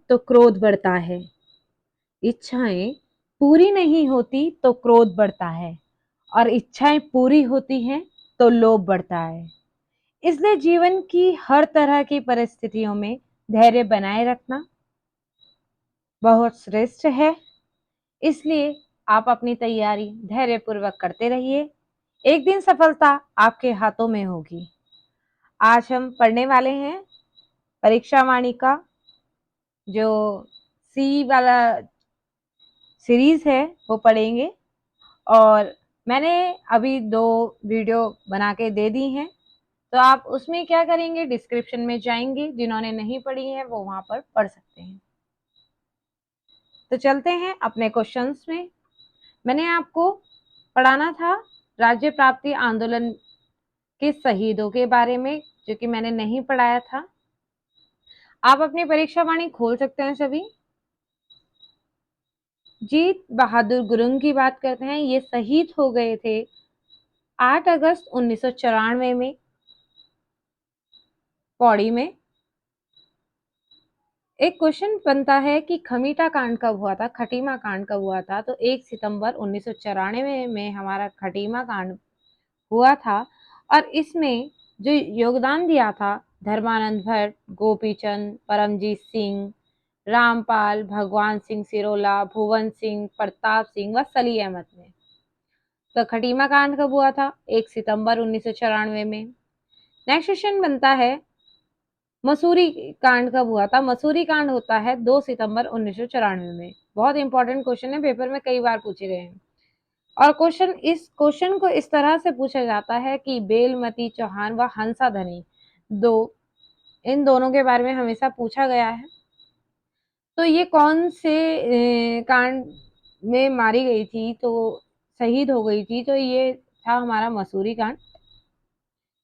तो क्रोध बढ़ता है, इच्छाएं पूरी नहीं होती तो क्रोध बढ़ता है, और इच्छाएं पूरी होती हैं तो लोभ बढ़ता है। इसलिए जीवन की हर तरह की परिस्थितियों में धैर्य बनाए रखना बहुत श्रेष्ठ है। इसलिए आप अपनी तैयारी धैर्यपूर्वक करते रहिए, एक दिन सफलता आपके हाथों में होगी। आज हम पढ़ने वाले हैं परीक्षा वाणी का जो सी वाला सीरीज है वो पढ़ेंगे, और मैंने अभी 2 वीडियो बना के दे दी हैं, तो आप उसमें क्या करेंगे, डिस्क्रिप्शन में जाएंगे, जिन्होंने नहीं पढ़ी है वो वहां पर पढ़ सकते हैं। तो चलते हैं अपने क्वेश्चंस में। मैंने आपको पढ़ाना था राज्य प्राप्ति आंदोलन के शहीदों के बारे में, जो कि मैंने नहीं पढ़ाया था। आप अपनी परीक्षा वाणी खोल सकते हैं सभी। जीत बहादुर गुरुंग की बात करते हैं। ये शहीद हो गए थे 8 अगस्त 1994 में पौड़ी में। एक क्वेश्चन बनता है कि खमीटा कांड कब हुआ था, खटीमा कांड कब हुआ था। तो 1 सितंबर 1994 में हमारा खटीमा कांड हुआ था, और इसमें जो योगदान दिया था धर्मानंद भट्ट, गोपीचंद, परमजीत सिंह, रामपाल, भगवान सिंह सिरोला, भुवन सिंह, प्रताप सिंह व सली अहमद ने। तो खटीमा कांड कब हुआ था, 1 सितंबर 1994 में। नेक्स्ट क्वेश्चन बनता है मसूरी कांड कब हुआ था। मसूरी कांड होता है 2 सितंबर 1994 में। बहुत इंपॉर्टेंट क्वेश्चन है, पेपर में कई बार पूछे गए हैं। और इस क्वेश्चन को इस तरह से पूछा जाता है कि बेलमती चौहान व हंसा धनी इन दोनों के बारे में हमेशा पूछा गया है। तो ये कौन से कांड में मारी गई थी, तो शहीद हो गई थी, तो ये था हमारा मसूरी कांड,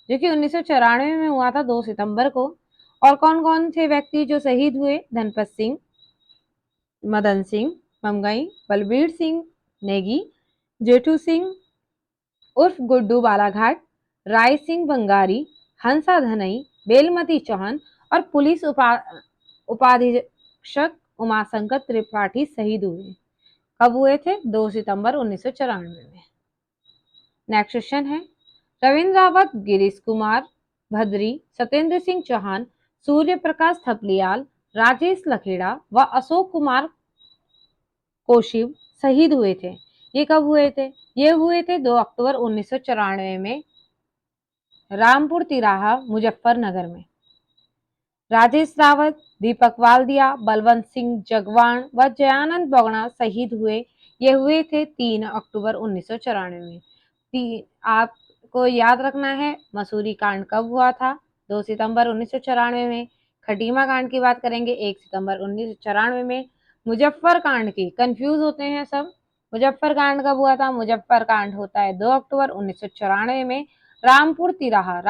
जो कि 1994 में हुआ था 2 सितंबर को। और कौन कौन थे व्यक्ति जो शहीद हुए, धनपत सिंह, मदन सिंह ममगई, बलबीर सिंह नेगी, जेठू सिंह उर्फ गुड्डू बालाघाट, राय सिंह बंगारी, हंसा धनई, बेलमती चौहान और पुलिस उपाधीक्षक उमाशंकर त्रिपाठी शहीद हुए। कब हुए थे, 2 सितंबर 1994 में। नेक्स्ट क्वेश्चन है रविंद्र रावत, गिरीश कुमार भद्री, सत्येंद्र सिंह चौहान, सूर्य प्रकाश थपलियाल, राजेश लखेड़ा व अशोक कुमार कोशिव शहीद हुए थे। ये कब हुए थे, ये हुए थे 2 अक्टूबर 1994 में रामपुर तिराहा मुजफ्फरनगर में। राजेश रावत, दीपक वालदिया, बलवंत सिंह जगवान व जयानंद बोगड़ा शहीद हुए। ये हुए थे 3 अक्टूबर 1994 में। आपको याद रखना है मसूरी कांड कब हुआ था, 2 सितंबर 1994 में। खटीमा कांड की बात करेंगे 1 सितंबर 1994 में। मुजफ्फर कांड की कंफ्यूज होते हैं सब, मुजफ्फर कांड कब हुआ था, मुजफ्फर कांड होता है 2 अक्टूबर 1994 में। रामपुर तिराहा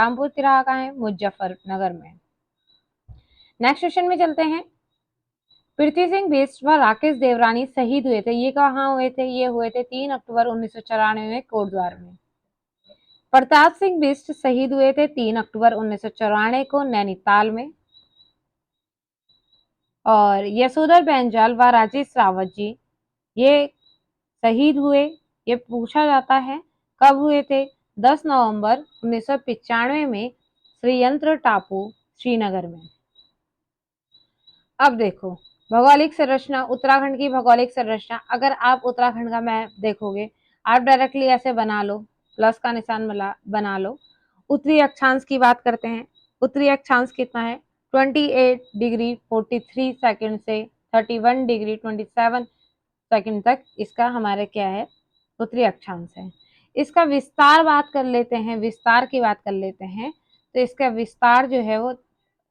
कहाँ है, मुजफ्फरनगर में। नेक्स्ट क्वेश्चन में चलते हैं। पृथ्वी सिंह बिष्ट व राकेश देवरानी शहीद हुए थे। ये कहाँ हुए थे, ये हुए थे 3 अक्टूबर 1994 में कोटद्वार में। प्रताप सिंह बिष्ट शहीद हुए थे 3 अक्टूबर 1994 को नैनीताल में। और यशोधर बैंजाल व राजेश रावत जी ये शहीद हुए। ये पूछा जाता है कब हुए थे, 10 नवंबर 1995 में श्रीयंत्र टापू श्रीनगर में। अब देखो भौगोलिक संरचना, उत्तराखंड की भौगोलिक संरचना। अगर आप उत्तराखंड का मैप देखोगे, आप डायरेक्टली ऐसे बना लो, प्लस का निशान बना लो। उत्तरी अक्षांश की बात करते हैं। उत्तरी अक्षांश कितना है, 28 डिग्री 43 सेकंड से 31 डिग्री 27 सेकंड तक इसका हमारे क्या है, उत्तरी अक्षांश है। इसका विस्तार बात कर लेते हैं, विस्तार की बात कर लेते हैं, तो इसका विस्तार जो है वो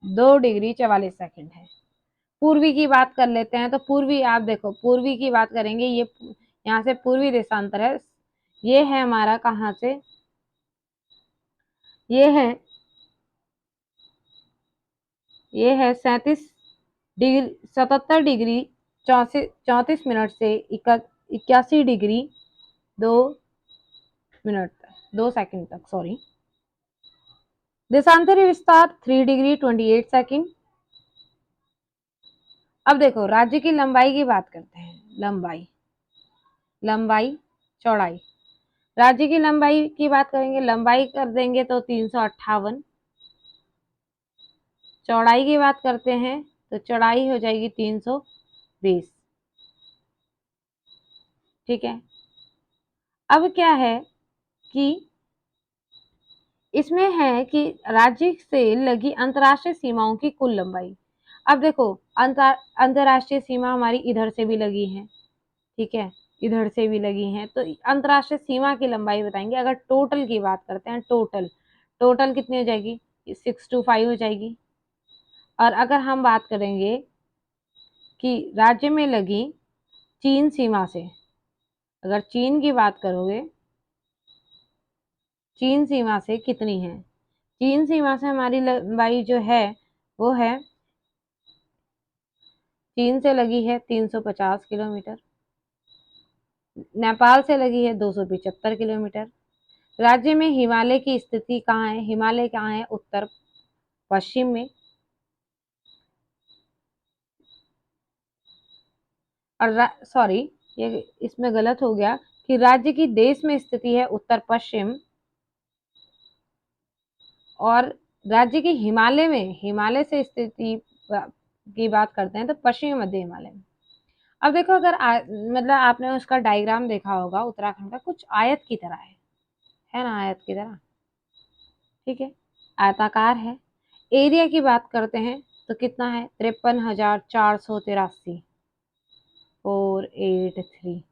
2 डिग्री 44 सेकंड है। पूर्वी की बात कर लेते हैं, तो पूर्वी आप देखो, पूर्वी की बात करेंगे, ये यहाँ से पूर्वी देशांतर है। ये है हमारा कहाँ से, ये है 77 डिग्री 34 मिनट से 81 डिग्री 2 सेकंड तक, सॉरी। देशांतरी विस्तार 3 डिग्री 28 सेकंड। अब देखो राज्य की लंबाई की बात करते हैं। लंबाई, लंबाई, चौड़ाई। राज्य की लंबाई की बात करेंगे, लंबाई कर देंगे तो 358। चौड़ाई की बात करते हैं तो चौड़ाई हो जाएगी 320। ठीक है। अब क्या है कि इसमें है कि राज्य से लगी अंतर्राष्ट्रीय सीमाओं की कुल लंबाई। अब देखो अंतर्राष्ट्रीय सीमा हमारी इधर से भी लगी है, ठीक है, इधर से भी लगी हैं, तो अंतर्राष्ट्रीय सीमा की लंबाई बताएंगे। अगर टोटल की बात करते हैं, टोटल टोटल कितनी हो जाएगी, 625 हो जाएगी। और अगर हम बात करेंगे कि राज्य में लगी चीन सीमा से, अगर चीन की बात करोगे, चीन सीमा से कितनी है, चीन सीमा से हमारी लंबाई जो है वो है, चीन से लगी है 350 किलोमीटर, नेपाल से लगी है 275 किलोमीटर। राज्य में हिमालय की स्थिति कहाँ है, हिमालय कहाँ है, उत्तर पश्चिम में। और सॉरी, ये इसमें गलत हो गया कि राज्य की देश में स्थिति है उत्तर पश्चिम, और राज्य की हिमालय में, हिमालय से स्थिति की बात करते हैं तो पश्चिमी मध्य हिमालय में। अब देखो अगर मतलब आपने उसका डायग्राम देखा होगा उत्तराखंड का, कुछ आयत की तरह है ना, आयत की तरह, ठीक है, आयताकार है। एरिया की बात करते हैं तो कितना है, 53,483, 483,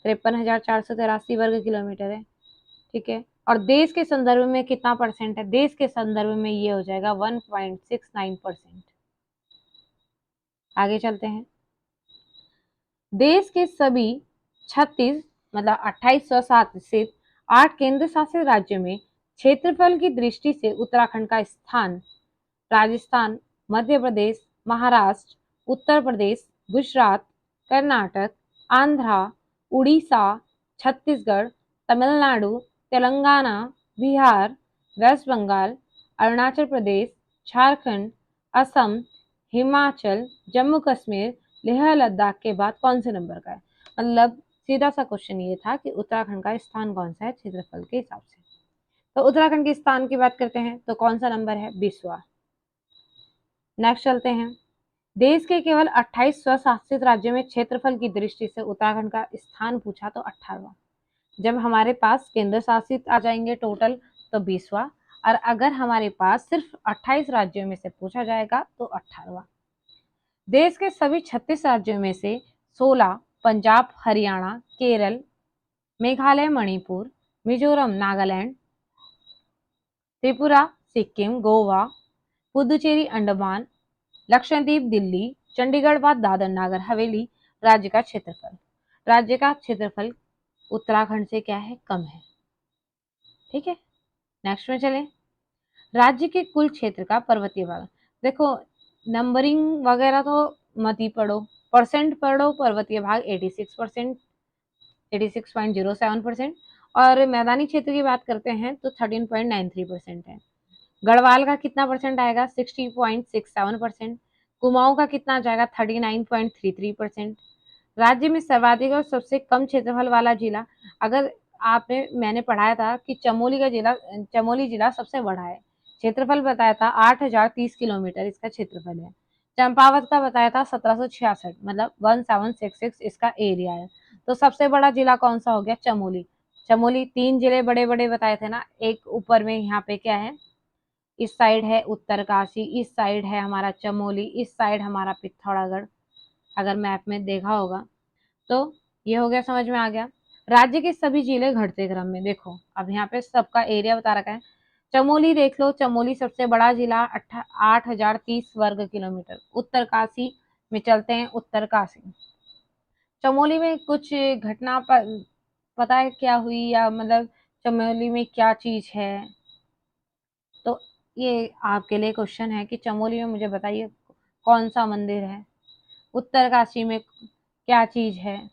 53,483 वर्ग किलोमीटर है, ठीक है। और देश के संदर्भ में कितना परसेंट है, देश के संदर्भ में ये हो जाएगा 1.69%। आगे चलते हैं। देश के सभी 36 मतलब 28 स्वशासित 8 केंद्र शासित राज्यों में क्षेत्रफल की दृष्टि से उत्तराखंड का स्थान राजस्थान, मध्य प्रदेश, महाराष्ट्र, उत्तर प्रदेश, गुजरात, कर्नाटक, आंध्रा, उड़ीसा, छत्तीसगढ़, तमिलनाडु, तेलंगाना, बिहार, वेस्ट बंगाल, अरुणाचल प्रदेश, झारखंड, असम, हिमाचल, जम्मू कश्मीर, लेह लद्दाख के बाद कौन से नंबर का है। मतलब सीधा सा क्वेश्चन ये था कि उत्तराखंड का स्थान कौन सा है क्षेत्रफल के हिसाब से। तो उत्तराखंड के स्थान की बात करते हैं तो कौन सा नंबर है, 20वां। नेक्स्ट चलते हैं। देश के केवल 28 स्वशासित राज्यों में क्षेत्रफल की दृष्टि से उत्तराखंड का स्थान पूछा तो 18वां। जब हमारे पास केंद्र शासित आ जाएंगे टोटल तो 20वां, और अगर हमारे पास सिर्फ 28 राज्यों में से पूछा जाएगा तो 18वां। देश के सभी 36 राज्यों में से 16 पंजाब, हरियाणा, केरल, मेघालय, मणिपुर, मिजोरम, नागालैंड, त्रिपुरा, सिक्किम, गोवा, पुदुचेरी, अंडमान, लक्षद्वीप, दिल्ली, चंडीगढ़ बाद दादर नगर हवेली राज्य का क्षेत्रफल। राज्य का क्षेत्रफल उत्तराखंड से क्या है, कम है, ठीक है। नेक्स्ट में चले। राज्य के कुल क्षेत्र का पर्वतीय भाग, देखो नंबरिंग वगैरह तो मत ही पढ़ो, परसेंट पढ़ो। पर्वतीय भाग 86%, 86.07%। और मैदानी क्षेत्र की बात करते हैं तो 13.93% है। गढ़वाल का कितना परसेंट आएगा, 60.67%। कुमाऊं का कितना आ जाएगा, 39.33%। राज्य में सर्वाधिक और सबसे कम क्षेत्रफल वाला जिला, अगर आपने मैंने पढ़ाया था कि चमोली जिला सबसे बड़ा है, क्षेत्रफल बताया था 8,030 किलोमीटर इसका क्षेत्रफल है। चंपावत का बताया था 1766, मतलब 1766 इसका एरिया है। तो सबसे बड़ा जिला कौन सा हो गया, चमोली। चमोली, 3 जिले बड़े बड़े बताए थे ना, एक ऊपर में यहाँ पे क्या है, इस साइड है उत्तरकाशी, इस साइड है हमारा चमोली, इस साइड हमारा पिथौरागढ़, अगर मैप में देखा होगा तो ये हो गया, समझ में आ गया। राज्य के सभी जिले घटते क्रम में, देखो अब यहाँ पे सबका एरिया बता रखा है। चमोली देख लो, चमोली सबसे बड़ा जिला, 8,030 वर्ग किलोमीटर। उत्तरकाशी में चलते हैं, उत्तरकाशी, चमोली में कुछ घटना पता है क्या हुई, या मतलब चमोली में क्या चीज है, तो ये आपके लिए क्वेश्चन है कि चमोली में मुझे बताइए कौन सा मंदिर है, उत्तरकाशी में क्या चीज है।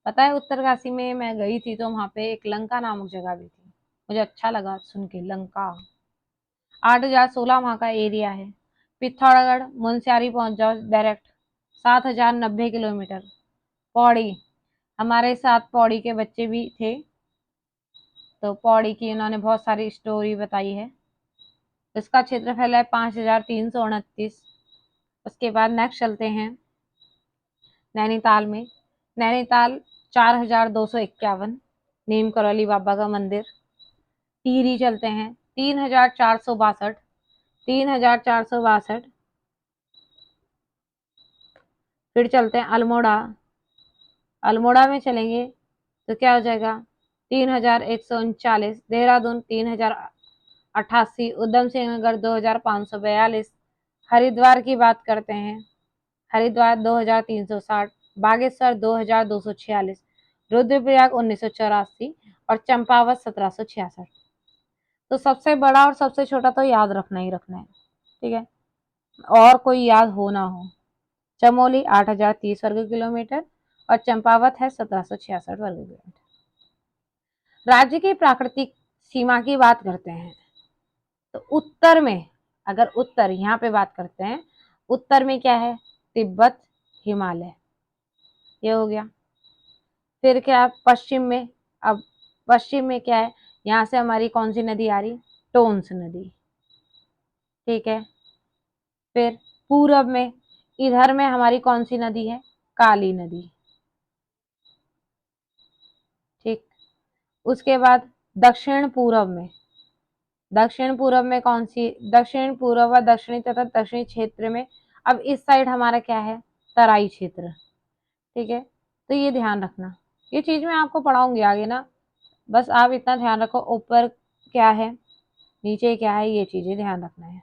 पता है उत्तरकाशी में मैं गई थी तो वहां पे एक लंका नामक जगह भी थी, मुझे अच्छा लगा सुन के, लंका। 8,016 वहां का एरिया है। पिथौरागढ़ मुनस्यारी पहुंच जाओ डायरेक्ट, 7090 किलोमीटर। पौड़ी, हमारे साथ पौड़ी के बच्चे भी थे, तो पौड़ी की उन्होंने बहुत सारी स्टोरी बताई है। इसका क्षेत्रफल है 5329। उसके बाद नेक्स्ट चलते हैं नैनीताल में। नैनीताल 4251, नीम करौली बाबा का मंदिर। टिहरी चलते हैं, 3462, 3462। फिर चलते हैं अल्मोड़ा। अल्मोड़ा में चलेंगे तो क्या हो जाएगा, 3139। देहरादून 3088। उधम सिंह नगर 2542। हरिद्वार की बात करते हैं, हरिद्वार 2360। बागेश्वर 2246। रुद्रप्रयाग 1984 और चंपावत 1766। तो सबसे बड़ा और सबसे छोटा तो याद रखना ही रखना है, ठीक है, और कोई याद हो ना हो। चमोली 8030 वर्ग किलोमीटर और चंपावत है 1766 वर्ग किलोमीटर। राज्य की प्राकृतिक सीमा की बात करते हैं तो उत्तर में, अगर उत्तर यहाँ पे बात करते हैं, उत्तर में क्या है, तिब्बत, हिमालय, ये हो गया। फिर क्या है पश्चिम में, अब पश्चिम में क्या है, यहाँ से हमारी कौन सी नदी आ रही, टोन्स नदी, ठीक है। फिर पूरब में, इधर में हमारी कौन सी नदी है, काली नदी, ठीक। उसके बाद दक्षिण पूरब में, दक्षिण पूरब में कौन सी, दक्षिण पूर्व व दक्षिणी तथा दक्षिणी क्षेत्र में, अब इस साइड हमारा क्या है, तराई क्षेत्र, ठीक है। तो ये ध्यान रखना, ये चीज मैं आपको पढ़ाऊंगी आगे ना, बस आप इतना ध्यान रखो, ऊपर क्या है नीचे क्या है, ये चीजें ध्यान रखना है।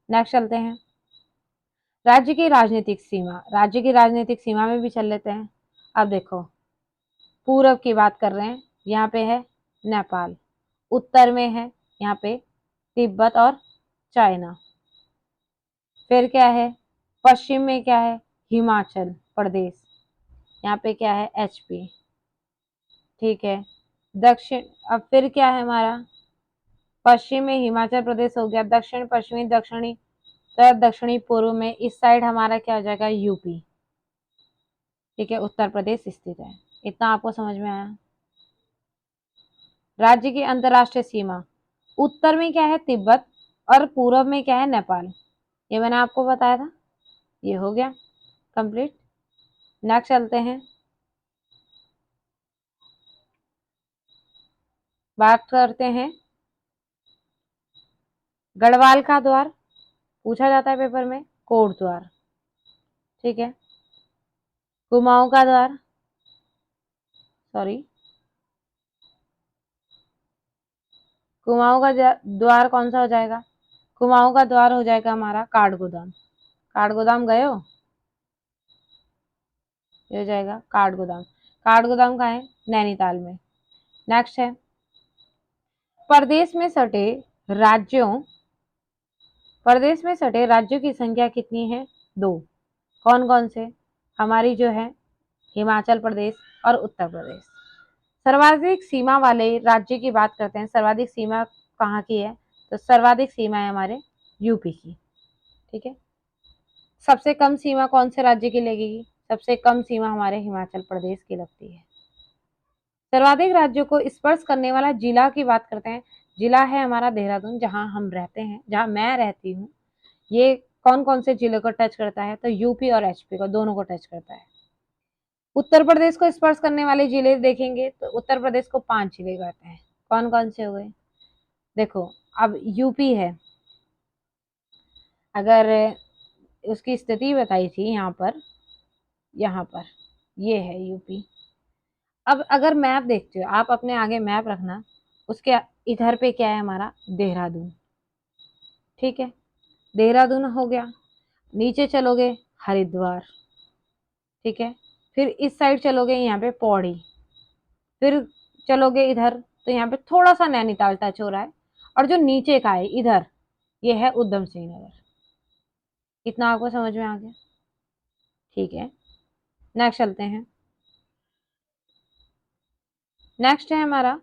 नेक्स्ट चलते हैं राज्य की राजनीतिक सीमा। राज्य की राजनीतिक सीमा में भी चल लेते हैं। अब देखो, पूरब की बात कर रहे हैं, यहाँ पे है नेपाल। उत्तर में है यहाँ पे तिब्बत और चाइना। फिर क्या है, पश्चिम में क्या है, हिमाचल प्रदेश, यहाँ पे क्या है, एचपी, ठीक है। दक्षिण, अब फिर क्या है हमारा, पश्चिम में हिमाचल प्रदेश हो गया, दक्षिण पश्चिमी दक्षिणी तो दक्षिणी पूर्व में इस साइड हमारा क्या हो जाएगा, यूपी, ठीक है, उत्तर प्रदेश स्थित है। इतना आपको समझ में आया। राज्य की अंतरराष्ट्रीय सीमा, उत्तर में क्या है, तिब्बत और पूर्व में क्या है, नेपाल, ये मैंने आपको बताया था, ये हो गया कंप्लीट। नेक्स्ट चलते हैं, बात करते हैं गढ़वाल का द्वार, पूछा जाता है पेपर में, कोट द्वार, ठीक है। कुमाऊं का द्वार, सॉरी, कुमाऊं का द्वार कौन सा हो जाएगा, कुमाऊं का द्वार हो जाएगा हमारा काठगोदाम। काठगोदाम गए हो, ये हो जाएगा काठगोदाम। काठगोदाम का है, नैनीताल में। नेक्स्ट है प्रदेश में सटे राज्यों, प्रदेश में सटे राज्यों की संख्या कितनी है, 2। कौन कौन से, हमारी जो है हिमाचल प्रदेश और उत्तर प्रदेश। सर्वाधिक सीमा वाले राज्य की बात करते हैं, सर्वाधिक सीमा कहाँ की है, तो सर्वाधिक सीमा है हमारे यूपी की, ठीक है। सबसे कम सीमा कौन से राज्य की लगेगी, सबसे कम सीमा हमारे हिमाचल प्रदेश की लगती है। सर्वाधिक राज्यों को स्पर्श करने वाला जिला की बात करते हैं, जिला है हमारा देहरादून, जहां हम रहते हैं, जहां मैं रहती हूँ। ये कौन कौन से जिले को टच करता है, तो यूपी और एचपी को, दोनों को टच करता है। उत्तर प्रदेश को स्पर्श करने वाले जिले देखेंगे तो उत्तर प्रदेश को 5 जिले कहते हैं। कौन कौन से हो गए, देखो, अब यूपी है, अगर उसकी स्थिति बताई थी यहाँ पर, यहाँ पर ये है यूपी। अब अगर मैप देखते हो आप, अपने आगे मैप रखना, उसके इधर पे क्या है हमारा, देहरादून, ठीक है, देहरादून हो गया। नीचे चलोगे हरिद्वार, ठीक है। फिर इस साइड चलोगे यहाँ पे पौड़ी, फिर चलोगे इधर तो यहाँ पे थोड़ा सा नैनीताल टच हो रहा है, और जो नीचे का है इधर, ये है उधम सिंह नगर। इतना आपको समझ में आ गया, ठीक है। नेक्स्ट चलते हैं, नेक्स्ट है हमारा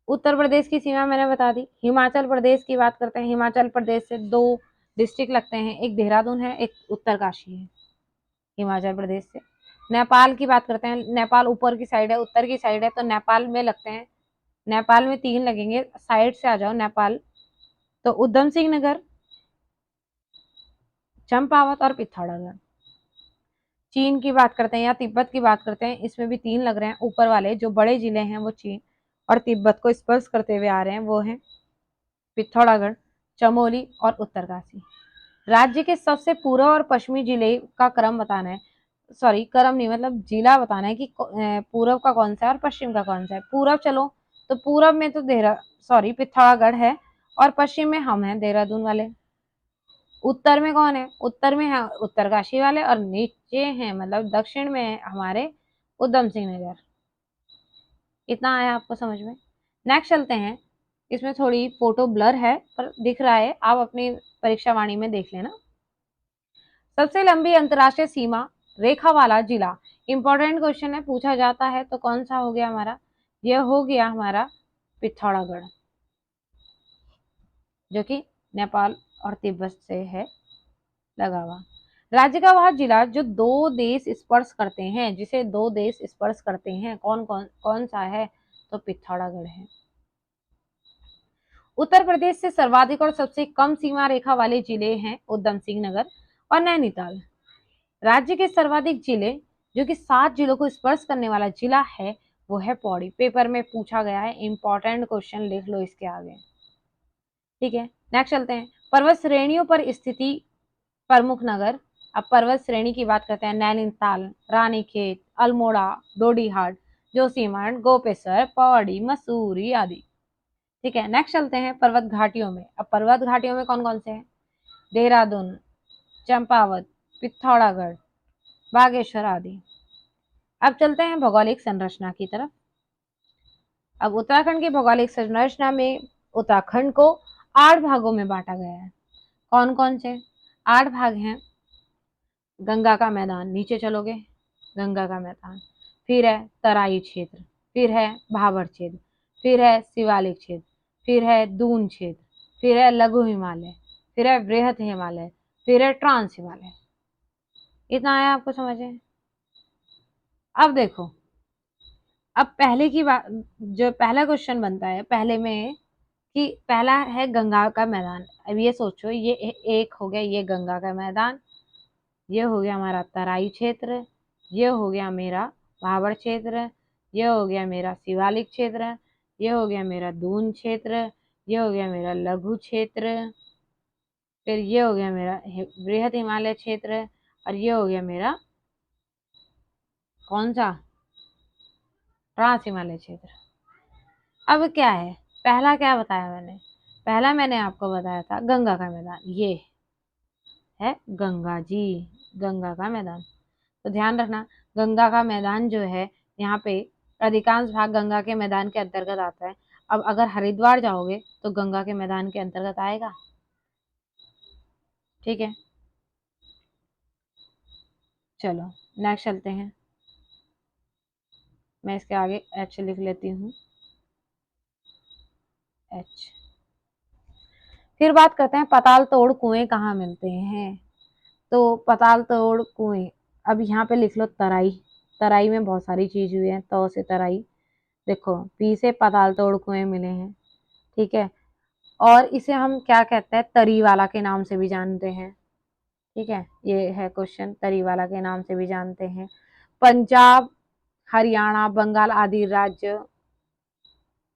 उत्तर प्रदेश की सीमा मैंने बता दी। हिमाचल प्रदेश की बात करते हैं, हिमाचल प्रदेश से 2 डिस्ट्रिक्ट लगते हैं, एक देहरादून है, एक उत्तरकाशी है हिमाचल प्रदेश से। नेपाल की बात करते हैं, नेपाल ऊपर की साइड है, उत्तर की साइड है, तो नेपाल में लगते हैं, नेपाल में 3 लगेंगे, साइड से आ जाओ नेपाल, तो उधम सिंह नगर, चंपावत और पिथौरागढ़। चीन की बात करते हैं या तिब्बत की बात करते हैं, इसमें भी 3 लग रहे हैं, ऊपर वाले जो बड़े जिले हैं वो चीन और तिब्बत को स्पर्श करते हुए आ रहे हैं, वो हैं पिथौरागढ़, चमोली और उत्तरकाशी। राज्य के सबसे पूर्व और पश्चिमी जिले का क्रम बताना है, सॉरी क्रम नहीं, मतलब जिला बताना है कि पूर्व का कौन सा है और पश्चिम का कौन सा है। पूर्व चलो, तो पूर्व में तो पिथौरागढ़ है, और पश्चिम में हम हैं देहरादून वाले। उत्तर में कौन है? उत्तर में है उत्तरकाशी वाले, और नीचे हैं मतलब दक्षिण में है हमारे उधम सिंह नगर। इतना आया आपको समझ में? नेक्स्ट चलते हैं, इसमें थोड़ी फोटो ब्लर है पर दिख रहा है, आप अपनी परीक्षा वाणी में देख लेना। सबसे लंबी अंतरराष्ट्रीय सीमा रेखा वाला जिला, इंपॉर्टेंट क्वेश्चन है, पूछा जाता है, तो कौन सा हो गया हमारा? यह हो गया हमारा पिथौरागढ़, जो कि नेपाल और तिब्बत से है लगा हुआ। राज्य का वह जिला जो 2 देश स्पर्श करते हैं, जिसे 2 देश स्पर्श करते हैं, कौन कौन कौन सा है? तो पिथौरागढ़ है। उत्तर प्रदेश से सर्वाधिक और सबसे कम सीमा रेखा वाले जिले हैं उधम सिंह नगर और नैनीताल। राज्य के सर्वाधिक जिले, जो कि 7 जिलों को स्पर्श करने वाला जिला है, वो है पौड़ी। पेपर में पूछा गया है, इंपॉर्टेंट क्वेश्चन लिख लो इसके आगे। ठीक है, नेक्स्ट चलते हैं, पर्वत श्रेणियों पर स्थिति प्रमुख नगर। अब पर्वत श्रेणी की बात करते हैं, नैनीताल, रानीखेत, अल्मोड़ा, डोडीहाट, जोशीमठ, गोपेसर, पौड़ी, मसूरी आदि। ठीक है, नेक्स्ट चलते हैं पर्वत घाटियों में। अब पर्वत घाटियों में कौन कौन से हैं? देहरादून, चंपावत, पिथौरागढ़, बागेश्वर आदि। अब चलते हैं भौगोलिक संरचना की तरफ। अब उत्तराखंड की भौगोलिक संरचना में उत्तराखंड को 8 भागों में बांटा गया है। कौन कौन से 8 भाग हैं? गंगा का मैदान, नीचे चलोगे गंगा का मैदान, फिर है तराई क्षेत्र, फिर है भाबर क्षेत्र, फिर है शिवालिक क्षेत्र, फिर है दून क्षेत्र, फिर है लघु हिमालय, फिर है वृहत हिमालय, फिर है ट्रांस हिमालय। इतना आया आपको समझ में? अब देखो, अब पहले की बात, जो पहला क्वेश्चन बनता है पहले में, कि पहला है गंगा का मैदान। अब ये सोचो, ये एक हो गया ये गंगा का मैदान, ये हो गया हमारा तराई क्षेत्र, ये हो गया मेरा भाबर क्षेत्र, ये हो गया मेरा शिवालिक क्षेत्र, ये हो गया मेरा दून क्षेत्र, ये हो गया मेरा लघु क्षेत्र, फिर ये हो गया मेरा बृहद हिमालय क्षेत्र, और ये हो गया मेरा कौन सा? ट्रांस हिमालय क्षेत्र। अब क्या है, पहला क्या बताया मैंने? पहला मैंने आपको बताया था गंगा का मैदान, ये है गंगा जी, गंगा का मैदान। तो ध्यान रखना, गंगा का मैदान जो है, यहाँ पे अधिकांश भाग गंगा के मैदान के अंतर्गत आता है। अब अगर हरिद्वार जाओगे तो गंगा के मैदान के अंतर्गत आएगा। ठीक है, चलो नेक्स्ट चलते हैं, मैं इसके आगे एच लिख लेती हूँ, एच। फिर बात करते हैं पताल तोड़ कुएं कहाँ मिलते हैं। तो पताल तोड़ कुएं, अब यहाँ पे लिख लो तराई। तराई में बहुत सारी चीज हुई है, तो से तराई, देखो पी से पताल तोड़ कुएं मिले हैं। ठीक है, और इसे हम क्या कहते हैं? तरी वाला के नाम से भी जानते हैं। ठीक है, ये है क्वेश्चन, तरी वाला के नाम से भी जानते हैं। पंजाब, हरियाणा, बंगाल आदि राज्य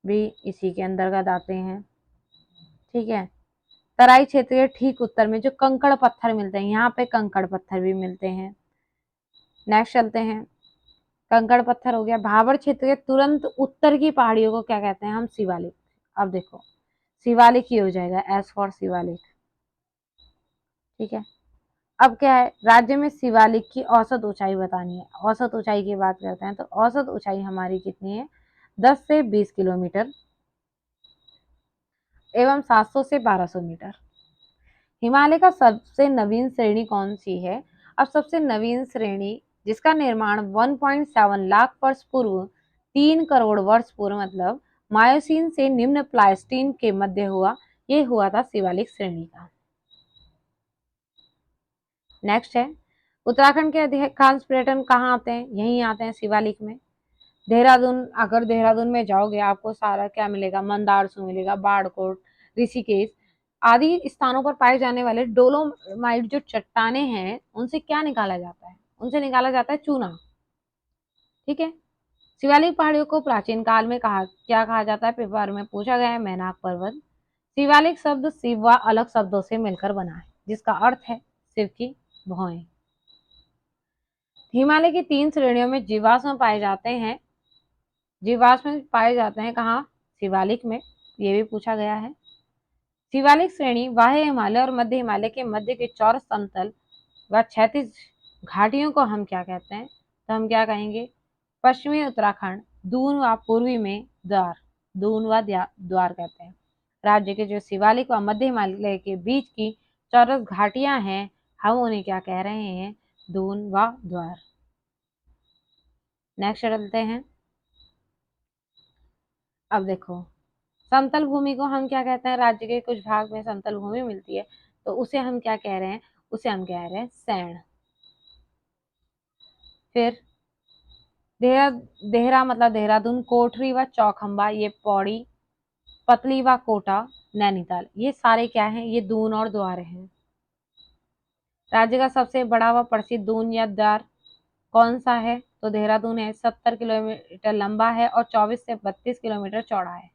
भी इसी के अंतर्गत आते हैं। ठीक है, तराई क्षेत्र के ठीक उत्तर में जो कंकड़ पत्थर मिलते हैं, यहाँ पे कंकड़ पत्थर भी मिलते हैं। नेक्स्ट चलते हैं, कंकड़ पत्थर हो गया। भाबर क्षेत्र के तुरंत उत्तर की पहाड़ियों को क्या कहते हैं? हम शिवालिक। अब देखो, शिवालिक ही हो जाएगा, एस फॉर शिवालिक। ठीक है, अब क्या है, राज्य में शिवालिक की औसत ऊंचाई बतानी है। औसत ऊंचाई की बात करते हैं, तो औसत ऊंचाई हमारी कितनी है? 10 से 20 किलोमीटर एवं 700 से 1200 मीटर। हिमालय का सबसे नवीन श्रेणी कौन सी है? अब सबसे नवीन श्रेणी जिसका निर्माण 1.7 लाख वर्ष पूर्व, 3 करोड़ वर्ष पूर्व, मतलब मायोसीन से निम्न प्लास्टीन के मध्य हुआ, ये हुआ था शिवालिक श्रेणी का। नेक्स्ट है, उत्तराखंड के अधिकांश पर्यटन कहाँ आते हैं? यहीं आते हैं, शिवालिक में। देहरादून, अगर देहरादून में जाओगे आपको सारा क्या मिलेगा? मंदारसू मिलेगा, बाड़कोट, ऋषिकेश आदि स्थानों पर पाए जाने वाले डोलोमाइट जो चट्टाने हैं, उनसे क्या निकाला जाता है? उनसे निकाला जाता है चूना। ठीक है। शिवालिक पहाड़ियों को प्राचीन काल में क्या कहा जाता है? पेपर में पूछा गया है, मैनाक पर्वत। शिवालिक शब्द शिव व अलग शब्दों से मिलकर बना है, जिसका अर्थ है शिव की भौएं। हिमालय की 3 श्रेणियों में जीवाश्म पाए जाते हैं। जीवाश्म पाए जाते हैं कहाँ? शिवालिक में, ये भी पूछा गया है। शिवालिक श्रेणी बाह्य हिमालय और मध्य हिमालय के मध्य के चौरस समतल व क्षैतिज घाटियों को हम क्या कहते हैं? तो हम क्या कहेंगे? पश्चिमी उत्तराखंड, दून व पूर्वी में द्वार, दून व द्वार कहते हैं। राज्य के जो शिवालिक व मध्य हिमालय के बीच की चौरस घाटियां हैं, हम उन्हें क्या कह रहे हैं? दून व द्वार। नेक्स्ट चलते हैं। अब देखो, समतल भूमि को हम क्या कहते हैं? राज्य के कुछ भाग में समतल भूमि मिलती है, तो उसे हम क्या कह रहे हैं? उसे हम कह रहे हैं सैंड। फिर देहरा मतलब देहरादून, कोठरी व चौखंबा, ये पौड़ी, पतली व कोटा, नैनीताल, ये सारे क्या हैं? ये दून और द्वार हैं। राज्य का सबसे बड़ा व प्रसिद्ध दून या द्वार कौन सा है? तो देहरादून है। 70 किलोमीटर लंबा है और 24 से 32 किलोमीटर चौड़ा है।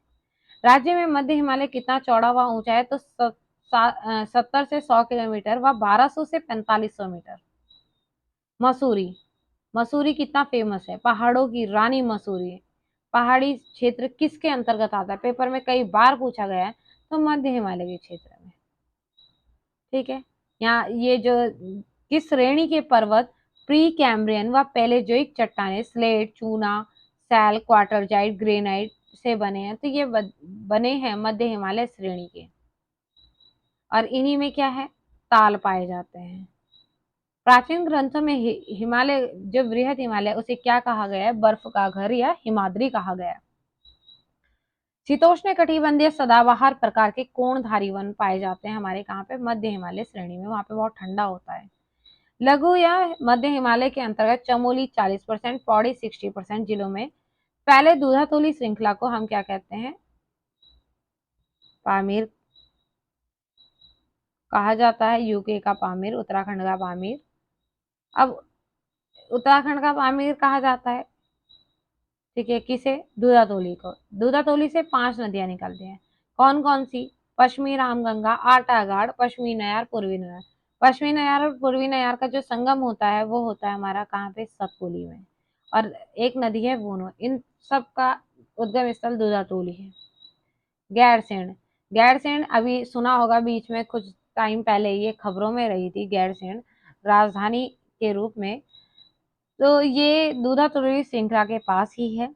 राज्य में मध्य हिमालय कितना चौड़ा व ऊंचा है? तो 70 से 100 किलोमीटर व 1200 से 4500 मीटर। मसूरी, मसूरी कितना फेमस है? पहाड़ों की रानी मसूरी। पहाड़ी क्षेत्र किसके अंतर्गत आता है? पेपर में कई बार पूछा गया है, तो मध्य हिमालय के क्षेत्र में। ठीक है। यहाँ ये जो किस श्रेणी के पर्वत प्री कैम्ब्रियन व पैलेजोइक चट्टाने स्लेट, चूना, सैल, क्वार्टरजाइट, ग्रेनाइट से बने हैं? तो ये बने हैं मध्य हिमालय श्रेणी के। और इन्हीं में क्या है? ताल पाए जाते हैं। प्राचीन ग्रंथों में हिमालय जो वृहद हिमालय उसे क्या कहा गया है? बर्फ का घर या हिमाद्री कहा गया है। शीतोष्ण कटिबंधीय सदाबहार प्रकार के कोणधारी वन पाए जाते हैं हमारे कहाँ पे? मध्य हिमालय श्रेणी में। वहां पे बहुत ठंडा होता है। लघु या मध्य हिमालय के अंतर्गत चमोली 40%, पौड़ी 60% जिलों में पहले दूधातोली श्रृंखला को हम क्या कहते हैं? पामीर कहा जाता है। यूके का पामीर, उत्तराखंड का पामीर। अब उत्तराखंड का पामीर कहा जाता है, ठीक है, किसे? दूधातोली को। दूधातोली से 5 नदियां निकलती हैं। कौन कौन सी? पश्चिमी रामगंगा, आटागाड़, पश्चिमी नयार, पूर्वी नयार। पश्चिमी नयार और पूर्वी नयार का जो संगम होता है वो होता है हमारा कहाँ पे? सतपुली में। और एक नदी है बूनो। इन सब का उद्गम स्थल दूधातोली है। गैरसैंण, गैरसैंण अभी सुना होगा, बीच में कुछ टाइम पहले ये खबरों में रही थी गैरसैंण राजधानी के रूप में। तो ये दूधातोली श्रृंखला के पास ही है।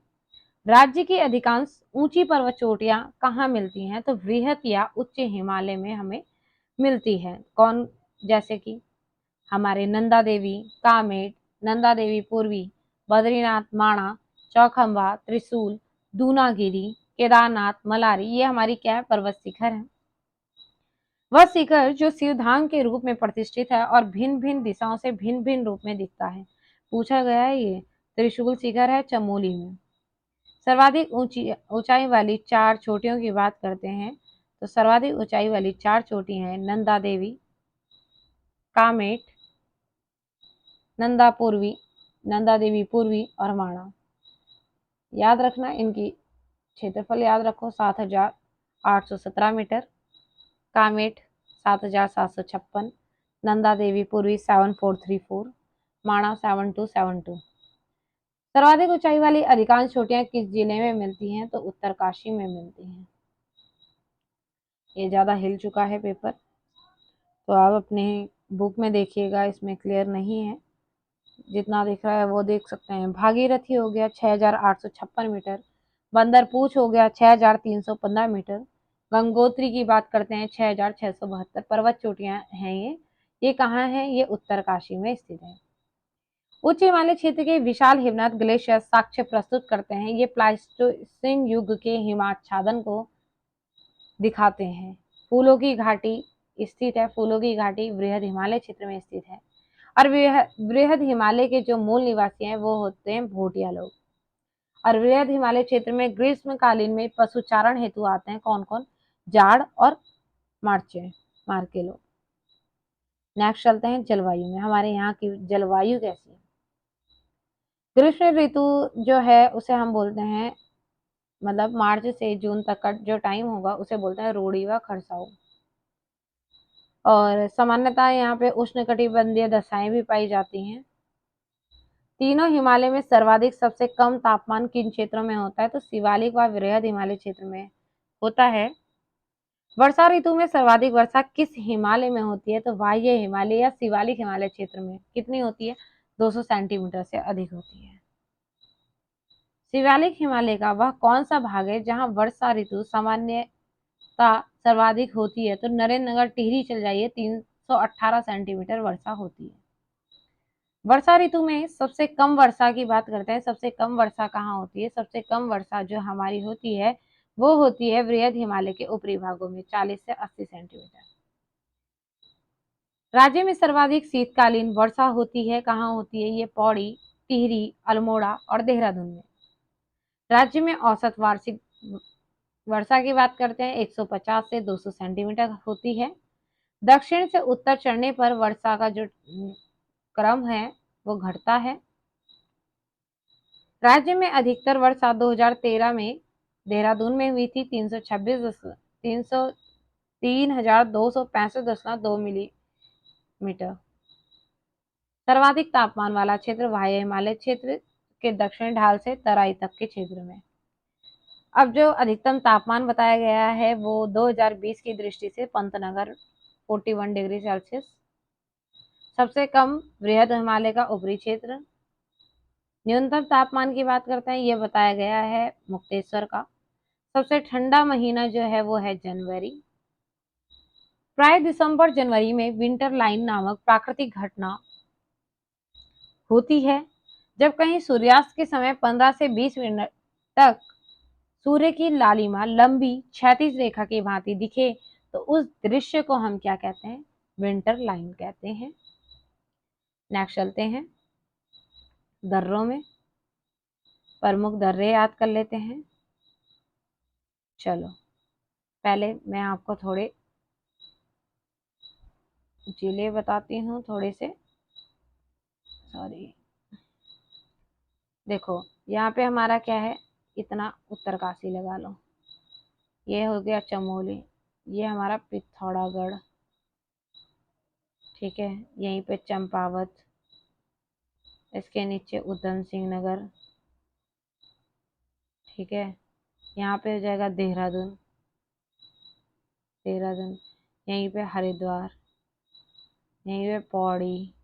राज्य की अधिकांश ऊंची पर्वत चोटियां कहाँ मिलती हैं? तो वृहद या उच्च हिमालय में हमें मिलती है। कौन? जैसे कि हमारे नंदा देवी, कामेट, नंदा देवी पूर्वी, बद्रीनाथ, माणा, चौखंबा, त्रिशूल, दूनागिरी, केदारनाथ, मलारी, ये हमारी क्या है? पर्वत शिखर है। वह शिखर जो शिवधाम के रूप में प्रतिष्ठित है और भिन्न भिन्न दिशाओं से भिन्न भिन्न रूप में दिखता है। पूछा गया है ये। त्रिशूल शिखर है चमोली में। सर्वाधिक ऊंचाई वाली 4 चोटियों की बात करते हैं, तो सर्वाधिक ऊंचाई वाली 4 चोटी हैं नंदा देवी, कामेट, नंदा पूर्वी, नंदा देवी पूर्वी और माणा। याद रखना, इनकी क्षेत्रफल याद रखो। 7,817 मीटर, कामेट 7,756, नंदा देवी पूर्वी 7,434, माणा 7,272। सर्वाधिक ऊंचाई वाली अधिकांश चोटियां किस जिले में मिलती हैं? तो उत्तरकाशी में मिलती हैं। ये ज्यादा हिल चुका है पेपर, तो आप अपने बुक में देखिएगा, इसमें क्लियर नहीं है। जितना दिख रहा है वो देख सकते हैं। भागीरथी हो गया 6,856 मीटर, बंदरपूछ हो गया 6,315 मीटर, गंगोत्री की बात करते हैं 6,672 पर्वत चोटियां हैं ये कहाँ है? ये उत्तरकाशी में स्थित है। उच्च हिमालय क्षेत्र के विशाल हिमनद ग्लेशियर साक्ष्य प्रस्तुत करते हैं। ये प्लाइस्टोसिन युग के हिमाच्छादन को दिखाते हैं। फूलों की घाटी स्थित है। फूलों की घाटी वृहद हिमालय क्षेत्र में स्थित है। और बृहद हिमालय के जो मूल निवासी हैं वो होते हैं भोटिया लोग। और वृहद हिमालय क्षेत्र में ग्रीष्मकालीन में पशुचारण हेतु आते हैं कौन कौन? जाड़ और मार्चे मार्के लोग। नेक्स्ट चलते हैं जलवायु में, हमारे यहाँ की जलवायु कैसी है। ग्रीष्म ऋतु जो है उसे हम बोलते हैं, मतलब मार्च से जून तक का जो टाइम होगा उसे बोलते हैं रोड़ी व खरसाऊ। और सामान्यतः यहाँ पे उष्णकटिबंधीय दशाएं भी पाई जाती हैं। तीनों हिमालय में सर्वाधिक सबसे कम तापमान किन क्षेत्रों में होता है? तो शिवालिक व वृहद हिमालय क्षेत्र में होता है। वर्षा ऋतु में सर्वाधिक वर्षा किस हिमालय में होती है? तो बाह्य हिमालय या शिवालिक हिमालय क्षेत्र में। कितनी होती है? 200 सेंटीमीटर से अधिक होती है। शिवालिक हिमालय का वह कौन सा भाग है जहां वर्षा ऋतु सामान्यता सर्वाधिक होती है? तो नरेंद्र नगर टिहरी चल जाइए, 318 सेंटीमीटर वर्षा होती है। वर्षा ऋतु में सबसे कम वर्षा की बात करते हैं। सबसे कम वर्षा कहाँ होती है? सबसे कम वर्षा जो हमारी होती है वो होती है वृहद हिमालय के ऊपरी भागों में, 40 से 80 सेंटीमीटर। राज्य में सर्वाधिक शीतकालीन वर्षा होती है कहाँ होती है? ये पौड़ी, टिहरी, अल्मोड़ा और देहरादून में। राज्य में औसत वार्षिक वर्षा की बात करते हैं 150 से 200 सेंटीमीटर होती है। दक्षिण से उत्तर चढ़ने पर वर्षा का जो क्रम है वो घटता है। राज्य में अधिकतर वर्षा 2013 में देहरादून में हुई थी, 3,265.2 मिलीमीटर। सर्वाधिक तापमान वाला क्षेत्र वायु हिमालय क्षेत्र के दक्षिणी ढाल से तराई तक के क्षेत्र में। अब जो अधिकतम तापमान बताया गया है वो 2020 की दृष्टि से पंतनगर 41 डिग्री सेल्सियस। सबसे कम वृहद हिमालय का ऊपरी क्षेत्र। न्यूनतम तापमान की बात करते हैं, ये बताया गया है मुक्तेश्वर का। सबसे ठंडा महीना जो है वो है जनवरी। प्राय दिसंबर जनवरी में विंटर लाइन नामक प्राकृतिक घटना होती है, जब कहीं सूर्यास्त के समय 15 से 20 मिनट तक सूर्य की लालिमा लंबी क्षैतिज रेखा की भांति दिखे तो उस दृश्य को हम क्या कहते हैं? विंटर लाइन कहते हैं। नेक्स्ट चलते हैं दर्रों में, प्रमुख दर्रे याद कर लेते हैं। चलो पहले मैं आपको थोड़े जिले बताती हूँ, थोड़े से, सॉरी। देखो यहाँ पे हमारा क्या है, इतना उत्तरकाशी लगा लो, ये हो गया चमोली, ये हमारा पिथौरागढ़, ठीक है, यहीं पे चंपावत, इसके नीचे उधम सिंह नगर, ठीक है, यहाँ पे हो जाएगा देहरादून, देहरादून, यहीं पे हरिद्वार, यहीं पे पौड़ी,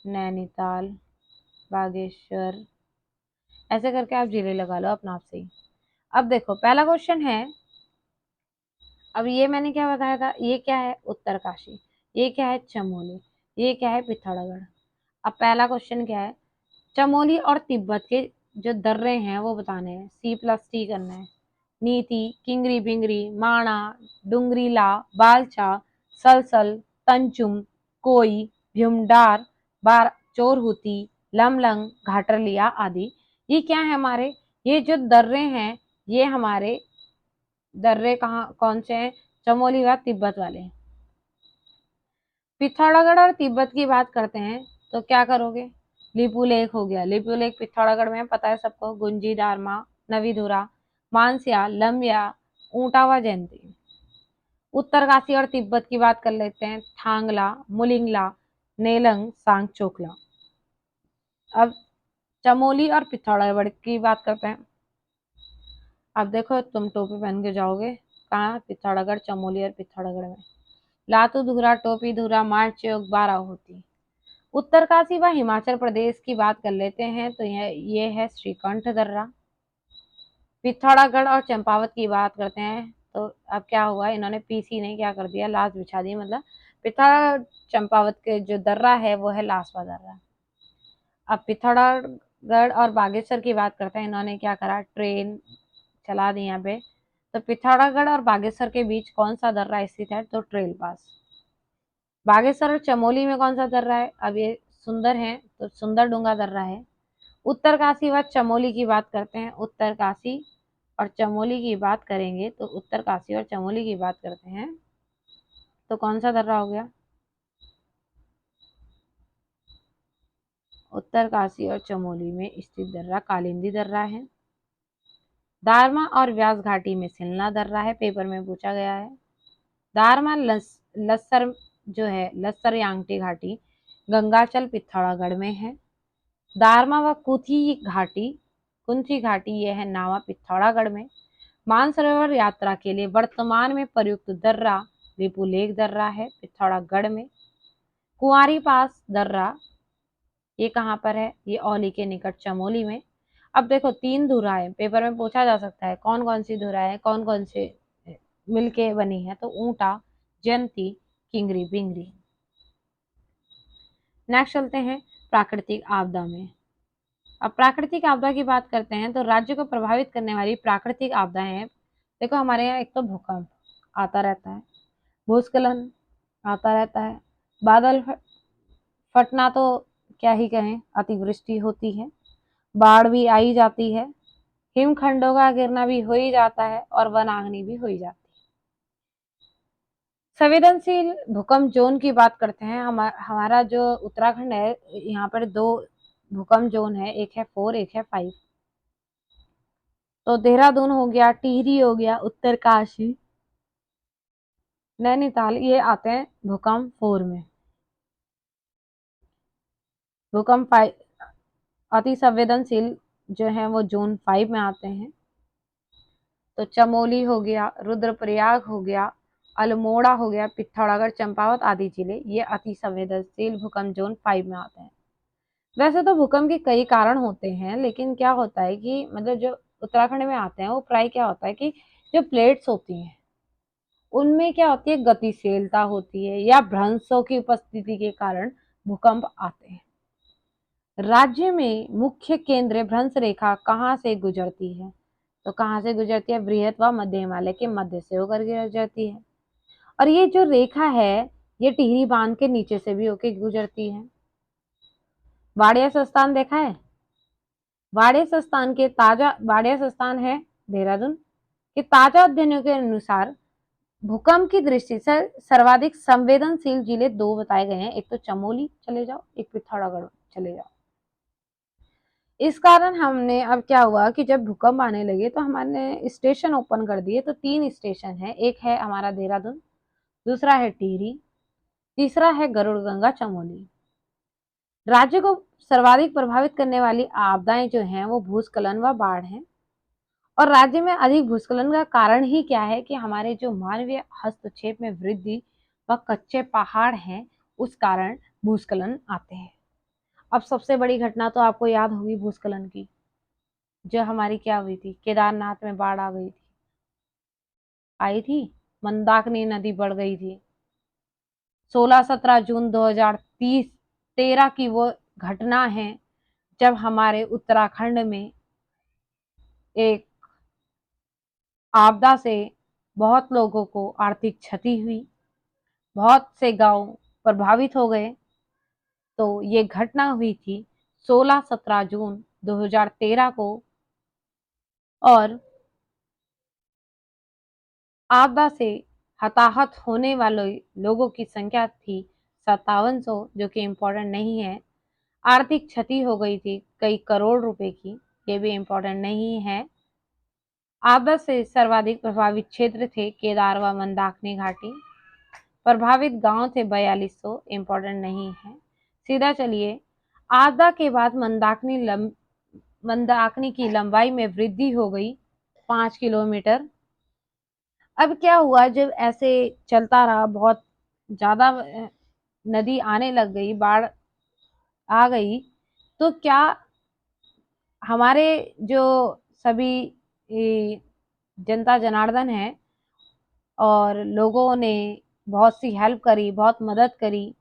नैनीताल, बागेश्वर, ऐसे करके आप जिले लगा लो अपना आप से ही। अब देखो पहला क्वेश्चन है, अब ये मैंने क्या बताया था, ये क्या है? उत्तरकाशी, ये क्या है? चमोली, ये क्या है? पिथौरागढ़। अब पहला क्वेश्चन क्या है? चमोली और तिब्बत के जो दर्रे हैं वो बताने हैं, C+T करना है। नीति, किंगरी बिंगरी, माणा, डुंगरीला, बालचा, सलसल, तंचुम, कोई, भ्युमडार, बार चोरहुती, लमलंग, घाटरलिया आदि। ये क्या है हमारे? ये जो दर्रे हैं ये हमारे दर्रे कहाँ कौन से हैं? चमोली व तिब्बत वाले। पिथौरागढ़ और तिब्बत की बात करते हैं तो क्या करोगे? लिपू लेक हो गया, लिपू लेक पिथौरागढ़ में पता है सबको, गुंजी, दारमा, नवीधुरा, मानसिया, लम्बिया, ऊंटा व जयंती। उत्तरकाशी और तिब्बत की बात कर लेते हैं, थांगला, मुलिंगला, नेलंग, सांगचोकला। अब चमोली और पिथौरागढ़ की बात करते हैं। अब देखो तुम टोपी पहन के जाओगे कहाँ? पिथौरागढ़, चमोली और पिथौरागढ़ में। लातू धुरा, टोपी धुरा, मार्च चौक, बारह होती। उत्तरकाशी व हिमाचल प्रदेश की बात कर लेते हैं तो ये है श्रीकंठ दर्रा। पिथौरागढ़ और चंपावत की बात करते हैं तो अब क्या हुआ, इन्होंने पीसी नहीं क्या कर दिया, लाश बिछा दी, मतलब पिथौरागढ़ चंपावत के जो दर्रा है वो है लासपा दर्रा। अब पिथौरागढ़ और बागेश्वर की बात करते हैं, इन्होंने क्या करा, ट्रेन चला दी यहाँ पे। तो पिथौरागढ़ और बागेश्वर के बीच कौन सा दर्रा स्थित है? तो ट्रेल पास। बागेश्वर और चमोली में कौन सा दर्रा है? अब ये सुंदर है तो सुंदर डूंगा दर्रा है। उत्तरकाशी व चमोली की बात करते हैं। उत्तरकाशी और चमोली की बात करेंगे तो उत्तरकाशी और चमोली की बात करते हैं तो कौन सा दर्रा हो गया? उत्तरकाशी और चमोली में स्थित दर्रा कालिंदी दर्रा है। दारमा और व्यास घाटी में सिलना दर्रा है, पेपर में पूछा गया है। दारमा लस्सर जो है लस्सर यांगटी घाटी गंगाचल पिथौरागढ़ में है। दारमा व कुंथी घाटी यह है नावा पिथौरागढ़ में। मानसरोवर यात्रा के लिए वर्तमान में प्रयुक्त दर्रा रिपुलेख दर्रा है पिथौरागढ़ में। कुंवारी पास दर्रा ये कहाँ पर है? ये औली के निकट चमोली में। अब देखो 3 धुराएं पेपर में पूछा जा सकता है, कौन कौन सी धुराएं कौन कौन से मिलके बनी है? तो ऊंटा, जयंती, किंगरी बिंगरी। नेक्स्ट चलते हैं प्राकृतिक आपदा में। अब प्राकृतिक आपदा की बात करते हैं तो राज्य को प्रभावित करने वाली प्राकृतिक आपदाएं हैं। देखो हमारे यहाँ एक तो भूकंप आता रहता है, भूस्खलन आता रहता है, बादल फटना तो क्या ही कहें, अतिवृष्टि होती है, बाढ़ भी आई जाती है, हिमखंडों का गिरना भी हो ही जाता है और वनाग्नि भी हो ही जाती है। संवेदनशील भूकंप जोन की बात करते हैं। हमारा जो उत्तराखंड है यहाँ पर 2 भूकंप जोन है, एक है 4 एक है 5। तो देहरादून हो गया, टिहरी हो गया, उत्तरकाशी, नैनीताल ये आते हैं भूकंप 4 में। भूकंप 5 अति संवेदनशील जो है वो जोन 5 में आते हैं। तो चमोली हो गया, रुद्रप्रयाग हो गया, अल्मोड़ा हो गया, पिथौरागढ़, चंपावत आदि जिले ये अति संवेदनशील भूकंप जोन 5 में आते हैं। वैसे तो भूकंप के कई कारण होते हैं, लेकिन क्या होता है कि मतलब जो उत्तराखंड में आते हैं वो प्राय क्या होता है कि जो प्लेट्स होती हैं उनमें क्या होती है, गतिशीलता होती है या भ्रंशों की उपस्थिति के कारण भूकंप आते हैं। राज्य में मुख्य केंद्र भ्रंश रेखा कहाँ से गुजरती है? तो कहाँ से गुजरती है? बृहत व मध्य हिमालय के मध्य से होकर गुजरती है। और ये जो रेखा है ये टिहरी बांध के नीचे से भी होकर गुजरती है। वाड़िया संस्थान देखा है? वाड़िया संस्थान है देहरादून के ताजा अध्ययनों के अनुसार भूकंप की दृष्टि से सर्वाधिक संवेदनशील जिले 2 बताए गए हैं, एक तो चमोली चले जाओ, एक पिथौरागढ़ चले जाओ। इस कारण हमने अब क्या हुआ कि जब भूकंप आने लगे तो हमारे स्टेशन ओपन कर दिए। तो 3 स्टेशन है, एक है हमारा देहरादून, दूसरा है टिहरी, तीसरा है गरुड़गंगा चमोली। राज्य को सर्वाधिक प्रभावित करने वाली आपदाएं जो हैं वो भूस्खलन व बाढ़ हैं। और राज्य में अधिक भूस्खलन का कारण ही क्या है कि हमारे जो मानवीय हस्तक्षेप में वृद्धि व कच्चे पहाड़ हैं उस कारण भूस्खलन आते हैं। अब सबसे बड़ी घटना तो आपको याद होगी भूस्खलन की, जो हमारी क्या हुई थी, केदारनाथ में बाढ़ आ गई थी, आई थी, मंदाकिनी नदी बढ़ गई थी। 16-17 जून 2013 की वो घटना है जब हमारे उत्तराखंड में एक आपदा से बहुत लोगों को आर्थिक क्षति हुई, बहुत से गांव प्रभावित हो गए। तो ये घटना हुई थी 16-17 जून 2013 को। और आपदा से हताहत होने वाले लोगों की संख्या थी 5700, जो कि इम्पोर्टेंट नहीं है। आर्थिक क्षति हो गई थी कई करोड़ रुपए की, ये भी इम्पोर्टेंट नहीं है। आपदा से सर्वाधिक प्रभावित क्षेत्र थे केदार व मंदाकिनी घाटी। प्रभावित गांव थे 4200, इम्पोर्टेंट नहीं है। सीधा चलिए, आपदा के बाद मंदाकिनी की लंबाई में वृद्धि हो गई 5 किलोमीटर। अब क्या हुआ, जब ऐसे चलता रहा, बहुत ज्यादा नदी आने लग गई, बाढ़ आ गई, तो क्या हमारे जो सभी जनता जनार्दन है और लोगों ने बहुत सी हेल्प करी, बहुत मदद करी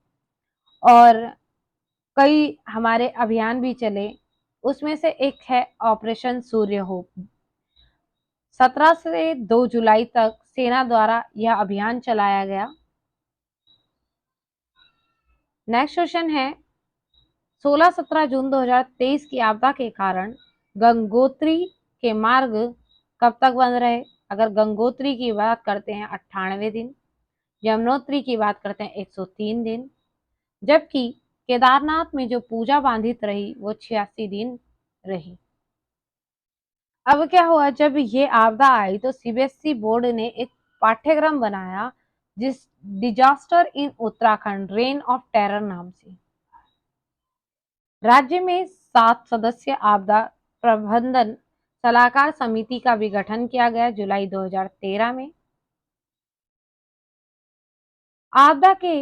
और कई हमारे अभियान भी चले। उसमें से एक है ऑपरेशन सूर्य होप। 17 से 2 जुलाई तक सेना द्वारा यह अभियान चलाया गया। नेक्स्ट क्वेश्चन है 16-17 जून 2023 की आपदा के कारण गंगोत्री के मार्ग कब तक बंद रहे? अगर गंगोत्री की बात करते हैं 98 दिन, यमुनोत्री की बात करते हैं 103 दिन, जबकि केदारनाथ में जो पूजा बाधित रही वो 86 दिन रही। अब क्या हुआ, जब ये आपदा आई तो सीबीएसई बोर्ड ने एक पाठ्यक्रम बनाया जिस disaster in Uttarakhand rain of terror नाम से। राज्य में 7 सदस्य आपदा प्रबंधन सलाहकार समिति का भी गठन किया गया जुलाई 2013 में। आपदा के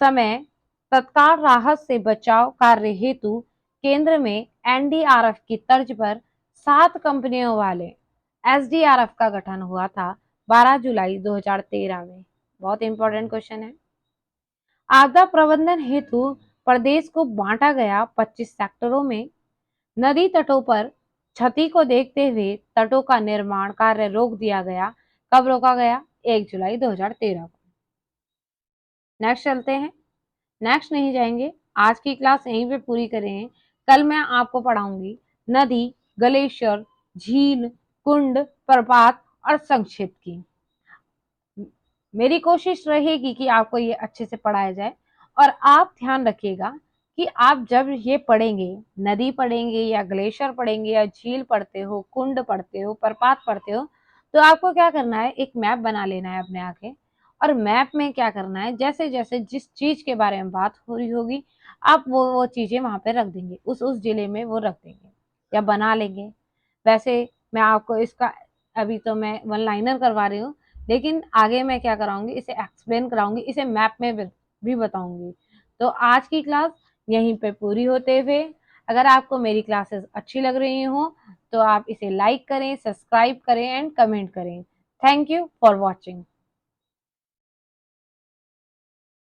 समय तत्काल राहत से बचाव कार्य हेतु केंद्र में एनडीआरएफ की तर्ज पर 7 कंपनियों वाले एसडीआरएफ का गठन हुआ था 12 जुलाई 2013 में। बहुत इंपॉर्टेंट क्वेश्चन है। आपदा प्रबंधन हेतु प्रदेश को बांटा गया 25 सेक्टरों में। नदी तटों पर क्षति को देखते हुए तटों का निर्माण कार्य रोक दिया गया। कब रोका गया? 1 जुलाई 2013 को। नेक्स्ट चलते हैं। नेक्स्ट नहीं जाएंगे, आज की क्लास यहीं पे पूरी करें। कल मैं आपको पढ़ाऊंगी नदी, ग्लेशियर, झील, कुंड, प्रपात और संक्षिप्त की। मेरी कोशिश रहेगी कि आपको ये अच्छे से पढ़ाया जाए। और आप ध्यान रखिएगा कि आप जब ये पढ़ेंगे, नदी पढ़ेंगे या ग्लेशियर पढ़ेंगे या झील पढ़ते हो, कुंड पढ़ते हो, प्रपात पढ़ते हो, तो आपको क्या करना है, एक मैप बना लेना है अपने आगे। और मैप में क्या करना है, जैसे जैसे जिस चीज के बारे में बात हो रही होगी आप वो चीजें वहां पे रख देंगे, उस जिले में वो रख देंगे या बना लेंगे। वैसे मैं आपको इसका अभी तो मैं वन लाइनर करवा रही हूँ, लेकिन आगे मैं क्या कराऊंगी, इसे एक्सप्लेन कराऊंगी, इसे मैप में भी बताऊंगी। तो आज की क्लास यहीं पे पूरी होते हुए, अगर आपको मेरी क्लासेस अच्छी लग रही हो तो आप इसे लाइक करें, सब्सक्राइब करें एंड कमेंट करें। Thank you for watching.